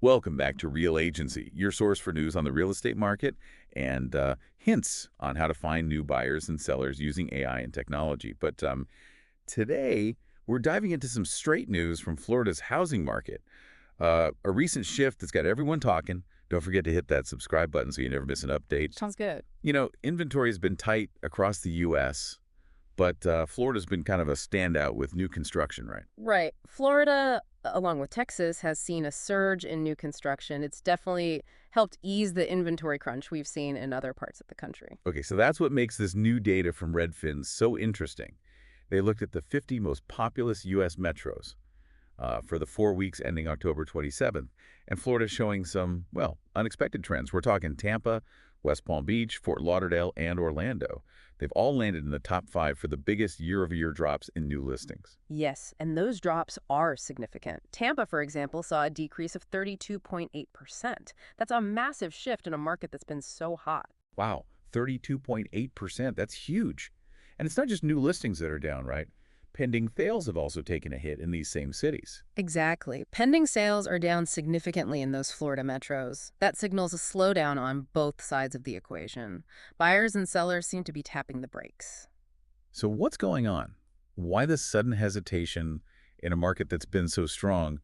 Welcome back to Real Agency, your source for news on the real estate market and hints on how to find new buyers and sellers using AI and technology. But today, we're diving into some straight news from Florida's housing market. A recent shift that's got everyone talking. Don't forget to hit that subscribe button so you never miss an update. Sounds good. You know, inventory has been tight across the U.S., but Florida's been kind of a standout with new construction, right? Right. Florida, along with Texas, has seen a surge in new construction. It's definitely helped ease the inventory crunch we've seen in other parts of the country. Okay, so that's what makes this new data from Redfin so interesting. They looked at the 50 most populous U.S. metros for the 4 weeks ending October 27th, and Florida's showing some, well, unexpected trends. We're talking Tampa, West Palm Beach, Fort Lauderdale, and Orlando. They've all landed in the top 5 for the biggest year-over-year drops in new listings. Yes, and those drops are significant. Tampa, for example, saw a decrease of 32.8%. That's a massive shift in a market that's been so hot. Wow, 32.8%. That's huge. And it's not just new listings that are down, right? Pending sales have also taken a hit in these same cities. Exactly. Pending sales are down significantly in those Florida metros. That signals a slowdown on both sides of the equation. Buyers and sellers seem to be tapping the brakes. So what's going on? Why this sudden hesitation in a market that's been so strong?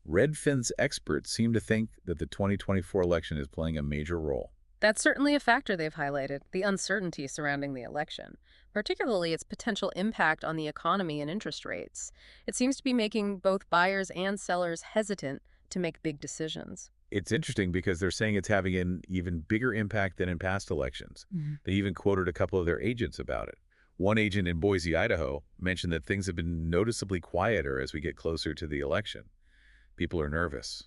Redfin's experts seem to think that the 2024 election is playing a major role. That's certainly a factor they've highlighted, the uncertainty surrounding the election, particularly its potential impact on the economy and interest rates. It seems to be making both buyers and sellers hesitant to make big decisions. It's interesting because they're saying it's having an even bigger impact than in past elections. They even quoted a couple of their agents about it. One agent in Boise, Idaho, mentioned that things have been noticeably quieter as we get closer to the election. People are nervous,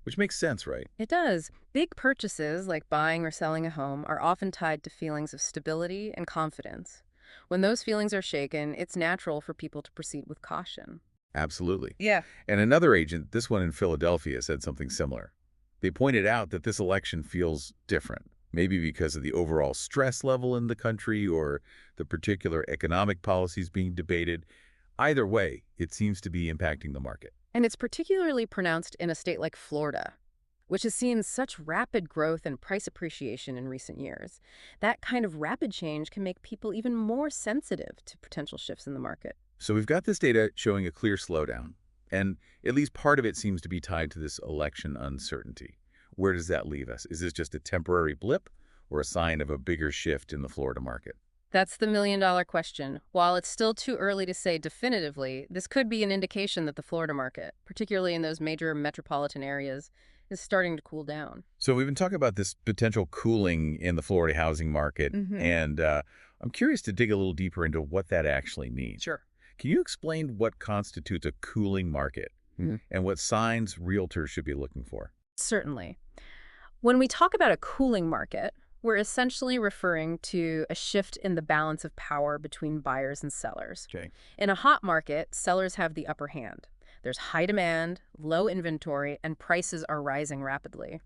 which makes sense, right? It does. Big purchases, like buying or selling a home, are often tied to feelings of stability and confidence. When those feelings are shaken, it's natural for people to proceed with caution. Absolutely. Yeah. And another agent, this one in Philadelphia, said something similar. They pointed out that this election feels different, maybe because of the overall stress level in the country or the particular economic policies being debated. Either way, it seems to be impacting the market. And it's particularly pronounced in a state like Florida, which has seen such rapid growth and price appreciation in recent years. That kind of rapid change can make people even more sensitive to potential shifts in the market. So we've got this data showing a clear slowdown, and at least part of it seems to be tied to this election uncertainty. Where does that leave us? Is this just a temporary blip or a sign of a bigger shift in the Florida market? That's the million-dollar question. While it's still too early to say definitively, this could be an indication that the Florida market, particularly in those major metropolitan areas, is starting to cool down. So we've been talking about this potential cooling in the Florida housing market, and I'm curious to dig a little deeper into what that actually means. Sure. Can you explain what constitutes a cooling market and what signs realtors should be looking for? Certainly. When we talk about a cooling market, we're essentially referring to a shift in the balance of power between buyers and sellers. Okay. In a hot market, sellers have the upper hand. There's high demand, low inventory, and prices are rising rapidly.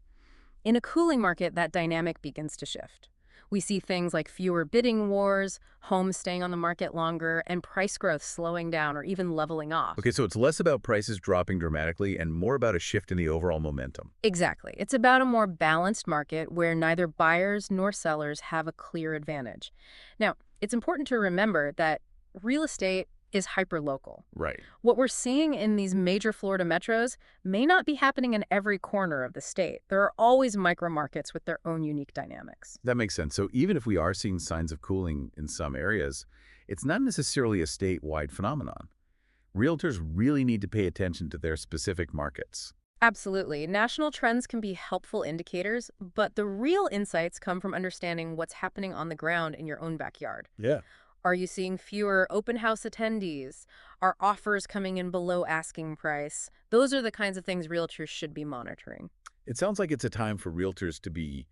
In a cooling market, that dynamic begins to shift. We see things like fewer bidding wars, homes staying on the market longer, and price growth slowing down or even leveling off. Okay, so it's less about prices dropping dramatically and more about a shift in the overall momentum. Exactly. It's about a more balanced market where neither buyers nor sellers have a clear advantage. Now, it's important to remember that real estate is hyperlocal. Right. What we're seeing in these major Florida metros may not be happening in every corner of the state. There are always micro markets with their own unique dynamics. That makes sense. So even if we are seeing signs of cooling in some areas, it's not necessarily a statewide phenomenon. Realtors really need to pay attention to their specific markets. Absolutely. National trends can be helpful indicators, but the real insights come from understanding what's happening on the ground in your own backyard. Yeah. Are you seeing fewer open house attendees? Are offers coming in below asking price? Those are the kinds of things realtors should be monitoring. It sounds like it's a time for realtors to be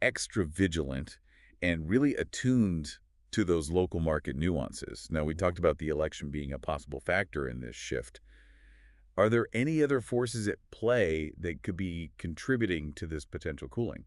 extra vigilant and really attuned to those local market nuances. Now, we talked about the election being a possible factor in this shift. Are there any other forces at play that could be contributing to this potential cooling?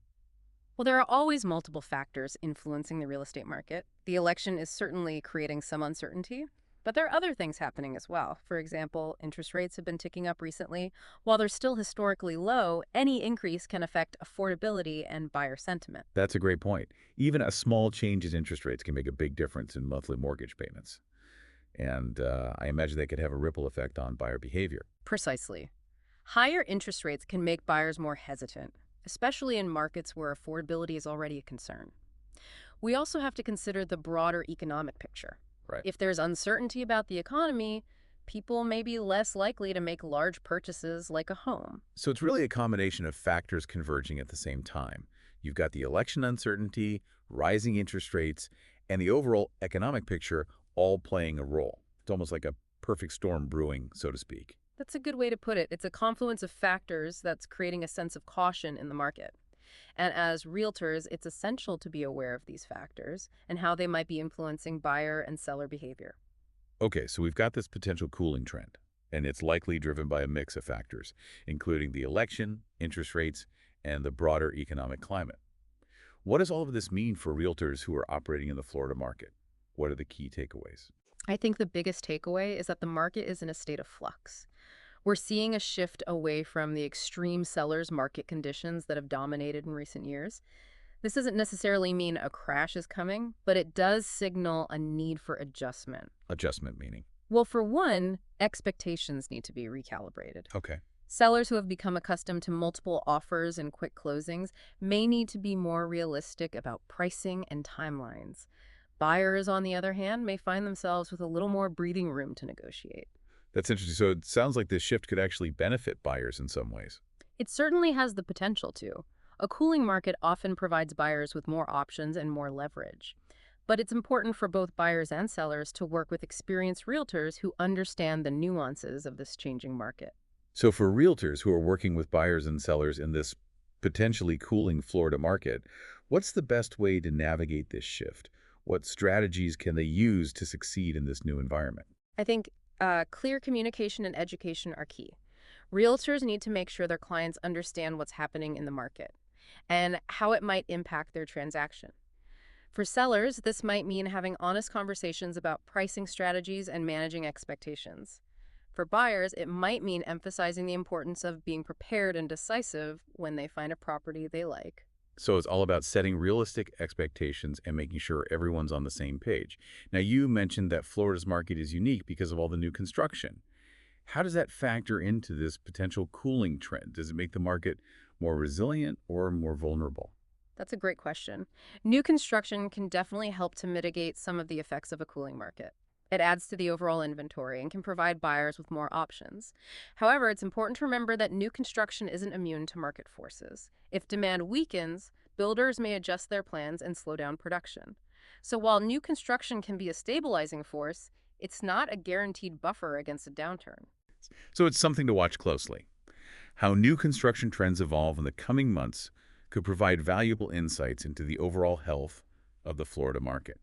Well, there are always multiple factors influencing the real estate market. The election is certainly creating some uncertainty, But there are other things happening as well. For example, interest rates have been ticking up recently. While they're still historically low, any increase can affect affordability and buyer sentiment. That's a great point. Even a small change in interest rates can make a big difference in monthly mortgage payments. And I imagine they could have a ripple effect on buyer behavior. Precisely. Higher interest rates can make buyers more hesitant, especially in markets where affordability is already a concern. We also have to consider the broader economic picture. Right. If there's uncertainty about the economy, people may be less likely to make large purchases like a home. So it's really a combination of factors converging at the same time. You've got the election uncertainty, rising interest rates, and the overall economic picture all playing a role. It's almost like a perfect storm brewing, so to speak. That's a good way to put it. It's a confluence of factors that's creating a sense of caution in the market. And as realtors, it's essential to be aware of these factors and how they might be influencing buyer and seller behavior. Okay, so we've got this potential cooling trend, and it's likely driven by a mix of factors, including the election, interest rates, and the broader economic climate. What does all of this mean for realtors who are operating in the Florida market? What are the key takeaways? I think the biggest takeaway is that the market is in a state of flux. We're seeing a shift away from the extreme sellers market conditions that have dominated in recent years. This doesn't necessarily mean a crash is coming, but it does signal a need for adjustment. Adjustment meaning. Well, for one, expectations need to be recalibrated. Okay. Sellers who have become accustomed to multiple offers and quick closings may need to be more realistic about pricing and timelines. Buyers, on the other hand, may find themselves with a little more breathing room to negotiate. That's interesting. So it sounds like this shift could actually benefit buyers in some ways. It certainly has the potential to. A cooling market often provides buyers with more options and more leverage. But it's important for both buyers and sellers to work with experienced realtors who understand the nuances of this changing market. So for realtors who are working with buyers and sellers in this potentially cooling Florida market, what's the best way to navigate this shift? What strategies can they use to succeed in this new environment? I think clear communication and education are key. Realtors need to make sure their clients understand what's happening in the market and how it might impact their transaction. For sellers, this might mean having honest conversations about pricing strategies and managing expectations. For buyers, it might mean emphasizing the importance of being prepared and decisive when they find a property they like. So it's all about setting realistic expectations and making sure everyone's on the same page. Now, you mentioned that Florida's market is unique because of all the new construction. How does that factor into this potential cooling trend? Does it make the market more resilient or more vulnerable? That's a great question. New construction can definitely help to mitigate some of the effects of a cooling market. It adds to the overall inventory and can provide buyers with more options. However, it's important to remember that new construction isn't immune to market forces. If demand weakens, builders may adjust their plans and slow down production. So while new construction can be a stabilizing force, it's not a guaranteed buffer against a downturn. So it's something to watch closely. How new construction trends evolve in the coming months could provide valuable insights into the overall health of the Florida market.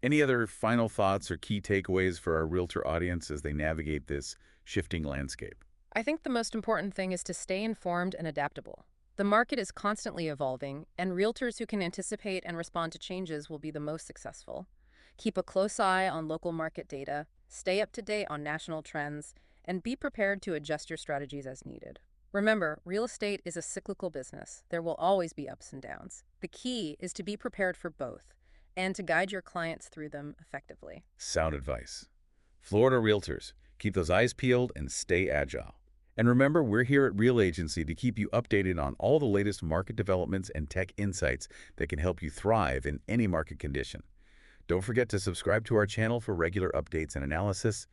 Any other final thoughts or key takeaways for our realtor audience as they navigate this shifting landscape? I think the most important thing is to stay informed and adaptable. The market is constantly evolving, and realtors who can anticipate and respond to changes will be the most successful. Keep a close eye on local market data, stay up to date on national trends, and be prepared to adjust your strategies as needed. Remember, real estate is a cyclical business. There will always be ups and downs. The key is to be prepared for both and to guide your clients through them effectively. Sound advice. Florida realtors, keep those eyes peeled and stay agile. And remember, we're here at Real Agency to keep you updated on all the latest market developments and tech insights that can help you thrive in any market condition. Don't forget to subscribe to our channel for regular updates and analysis.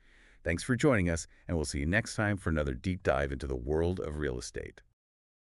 Thanks for joining us, and we'll see you next time for another deep dive into the world of real estate.